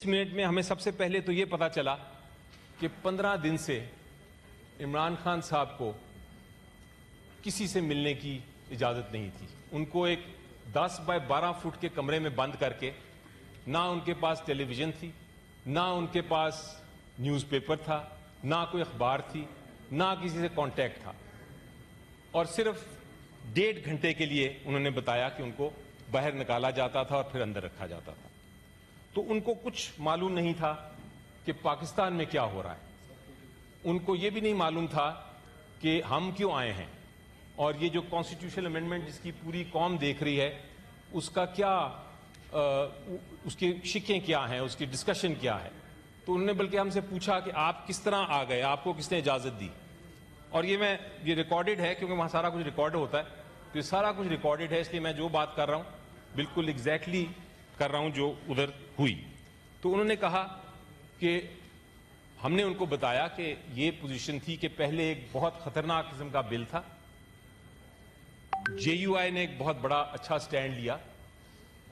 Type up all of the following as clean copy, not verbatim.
Minute में हमें सबसे पहले तो ये पता चला कि 15 दिन से इमरान खान साहब को किसी से मिलने की इजाज़त नहीं थी। उनको एक 10 बाय 12 फुट के कमरे में बंद करके, ना उनके पास टेलीविज़न थी, ना उनके पास न्यूज़पेपर था, ना कोई अखबार थी, ना किसी से कांटेक्ट था, और सिर्फ 1.5 घंटे के लिए उन्होंने बताया कि उनको बाहर निकाला जाता था और फिर अंदर रखा जाता था। तो उनको कुछ मालूम नहीं था कि पाकिस्तान में क्या हो रहा है। उनको ये भी नहीं मालूम था कि हम क्यों आए हैं, और ये जो कॉन्स्टिट्यूशनल अमेंडमेंट जिसकी पूरी कौम देख रही है, उसका क्या उसकी शिकें क्या हैं, उसकी डिस्कशन क्या है। तो उन्होंने बल्कि हमसे पूछा कि आप किस तरह आ गए, आपको किसने इजाज़त दी। और ये रिकॉर्डेड है, क्योंकि वहाँ सारा कुछ रिकॉर्ड होता है, तो ये सारा कुछ रिकॉर्डेड है, इसलिए मैं जो बात कर रहा हूँ बिल्कुल एग्जैक्टली कर रहा हूँ जो उधर हुई। तो उन्होंने कहा कि हमने उनको बताया कि ये पोजीशन थी कि पहले एक बहुत खतरनाक किस्म का बिल था, JUI ने एक बहुत बड़ा अच्छा स्टैंड लिया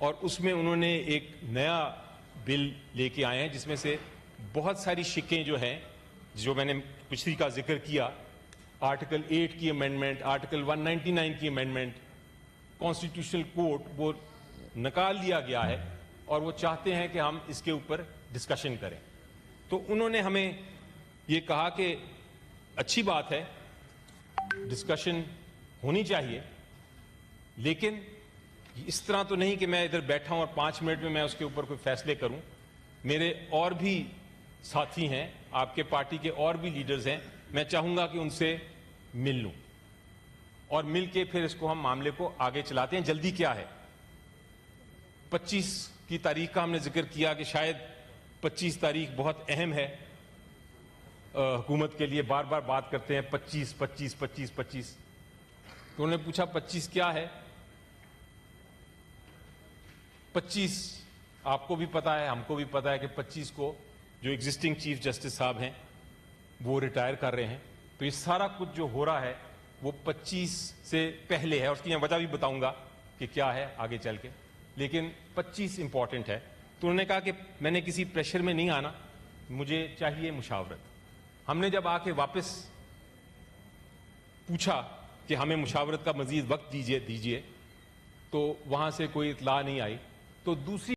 और उसमें उन्होंने एक नया बिल लेके आए हैं जिसमें से बहुत सारी शिकें जो हैं, जो मैंने पिछली का जिक्र किया, आर्टिकल 8 की अमेंडमेंट, आर्टिकल 199 की अमेंडमेंट, कॉन्स्टिट्यूशनल कोर्ट, वो निकाल दिया गया है और वो चाहते हैं कि हम इसके ऊपर डिस्कशन करें। तो उन्होंने हमें ये कहा कि अच्छी बात है, डिस्कशन होनी चाहिए, लेकिन इस तरह तो नहीं कि मैं इधर बैठा हूं और 5 मिनट में मैं उसके ऊपर कोई फैसले करूं। मेरे और भी साथी हैं, आपके पार्टी के और भी लीडर्स हैं, मैं चाहूंगा कि उनसे मिल लूं और मिल के फिर इसको हम मामले को आगे चलाते हैं। जल्दी क्या है, 25 की तारीख का हमने जिक्र किया कि शायद 25 तारीख बहुत अहम है हुकूमत के लिए। बार बार बात करते हैं 25 25 25 25। तो उन्होंने पूछा 25 क्या है। 25 आपको भी पता है, हमको भी पता है कि 25 को जो एग्जिस्टिंग चीफ जस्टिस साहब हैं वो रिटायर कर रहे हैं। तो ये सारा कुछ जो हो रहा है वो 25 से पहले है, और उसकी मैं वजह भी बताऊंगा कि क्या है आगे चल के, लेकिन 25 इंपॉर्टेंट है। तो उन्होंने कहा कि मैंने किसी प्रेशर में नहीं आना, मुझे चाहिए मुशावरत। हमने जब आके वापस पूछा कि हमें मुशावरत का मजीद वक्त दीजिए, तो वहां से कोई इतला नहीं आई। तो दूसरी